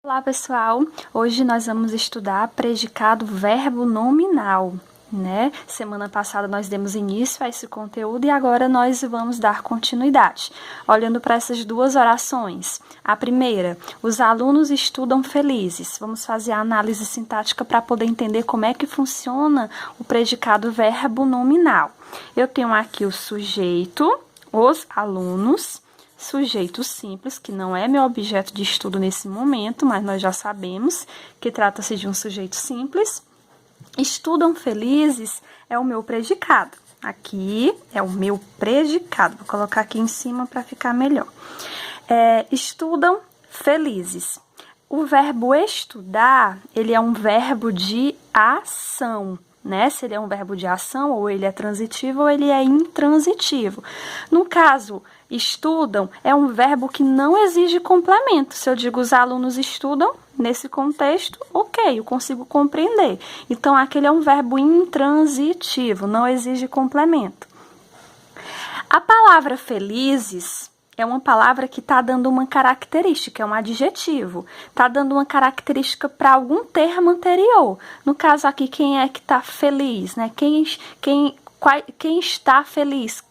Olá pessoal, hoje nós vamos estudar predicado verbo nominal, né? Semana passada nós demos início a esse conteúdo e agora nós vamos dar continuidade, olhando para essas duas orações. A primeira, os alunos estudam felizes. Vamos fazer a análise sintática para poder entender como é que funciona o predicado verbo nominal. Eu tenho aqui o sujeito, os alunos, sujeito simples, que não é meu objeto de estudo nesse momento, mas nós já sabemos que trata-se de um sujeito simples. Estudam felizes é o meu predicado. Aqui é o meu predicado. Vou colocar aqui em cima para ficar melhor. Estudam felizes. O verbo estudar, ele é um verbo de ação, né? Se ele é um verbo de ação, ou ele é transitivo ou ele é intransitivo. No caso, estudam é um verbo que não exige complemento. Se eu digo os alunos estudam, nesse contexto, ok, eu consigo compreender. Então, aquele é um verbo intransitivo, não exige complemento. A palavra felizes é uma palavra que está dando uma característica, é um adjetivo. Está dando uma característica para algum termo anterior. No caso aqui, quem é que está feliz, né? Quem está feliz?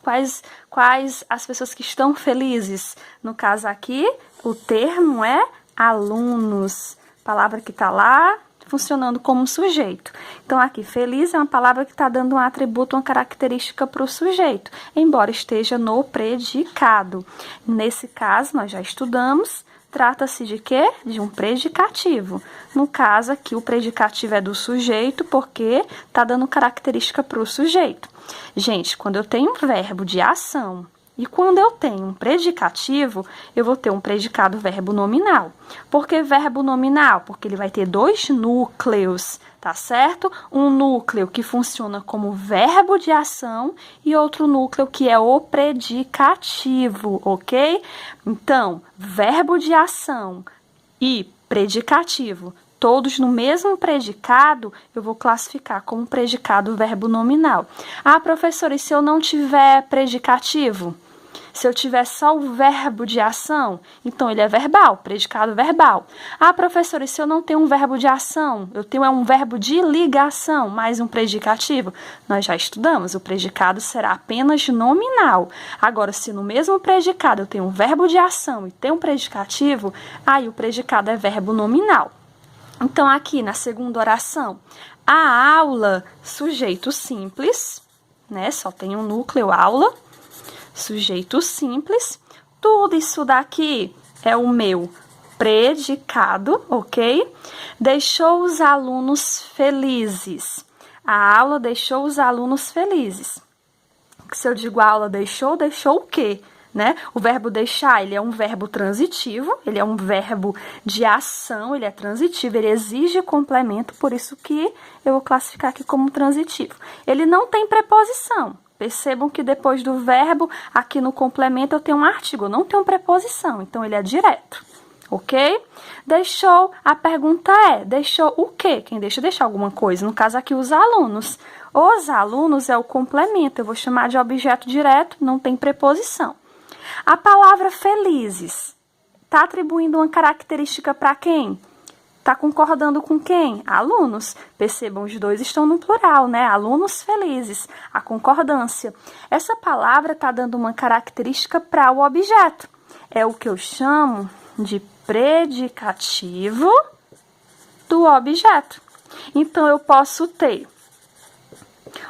Quais as pessoas que estão felizes? No caso aqui, o termo é alunos. Palavra que está lá, funcionando como sujeito. Então, aqui, feliz é uma palavra que está dando um atributo, uma característica para o sujeito, embora esteja no predicado. Nesse caso, nós já estudamos, trata-se de quê? De um predicativo. No caso aqui, o predicativo é do sujeito, porque está dando característica para o sujeito. Gente, quando eu tenho um verbo de ação e quando eu tenho um predicativo, eu vou ter um predicado verbo nominal. Por que verbo nominal? Porque ele vai ter dois núcleos, tá certo? Um núcleo que funciona como verbo de ação e outro núcleo que é o predicativo, ok? Então, verbo de ação e predicativo, todos no mesmo predicado, eu vou classificar como predicado verbo nominal. Ah, professora, e se eu não tiver predicativo? Se eu tiver só o verbo de ação, então ele é verbal, predicado verbal. Ah, professora, e se eu não tenho um verbo de ação? Eu tenho um verbo de ligação, mais um predicativo? Nós já estudamos, o predicado será apenas nominal. Agora, se no mesmo predicado eu tenho um verbo de ação e tenho um predicativo, aí o predicado é verbo nominal. Então, aqui na segunda oração, a aula, sujeito simples, né? Só tem um núcleo, aula. Sujeito simples, tudo isso daqui é o meu predicado, ok? Deixou os alunos felizes. A aula deixou os alunos felizes. Se eu digo a aula deixou, deixou o quê? Né? O verbo deixar, ele é um verbo transitivo, ele é um verbo de ação, ele é transitivo, ele exige complemento, por isso que eu vou classificar aqui como transitivo. Ele não tem preposição. Percebam que depois do verbo, aqui no complemento, eu tenho um artigo, não tenho preposição, então ele é direto, ok? Deixou, a pergunta é, deixou o quê? Quem deixa alguma coisa, no caso aqui os alunos. Os alunos é o complemento, eu vou chamar de objeto direto, não tem preposição. A palavra felizes está atribuindo uma característica para quem? Está concordando com quem? Alunos. Percebam, os dois estão no plural, né? Alunos felizes. A concordância. Essa palavra está dando uma característica para o objeto. É o que eu chamo de predicativo do objeto. Então, eu posso ter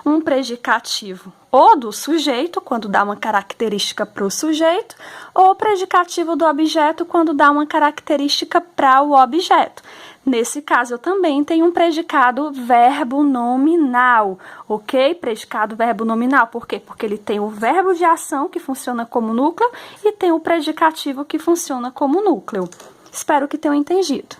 um predicativo ou do sujeito, quando dá uma característica para o sujeito, ou predicativo do objeto, quando dá uma característica para o objeto. Nesse caso, eu também tenho um predicado verbo nominal, ok? Predicado verbo nominal, por quê? Porque ele tem o verbo de ação, que funciona como núcleo, e tem o predicativo, que funciona como núcleo. Espero que tenham entendido.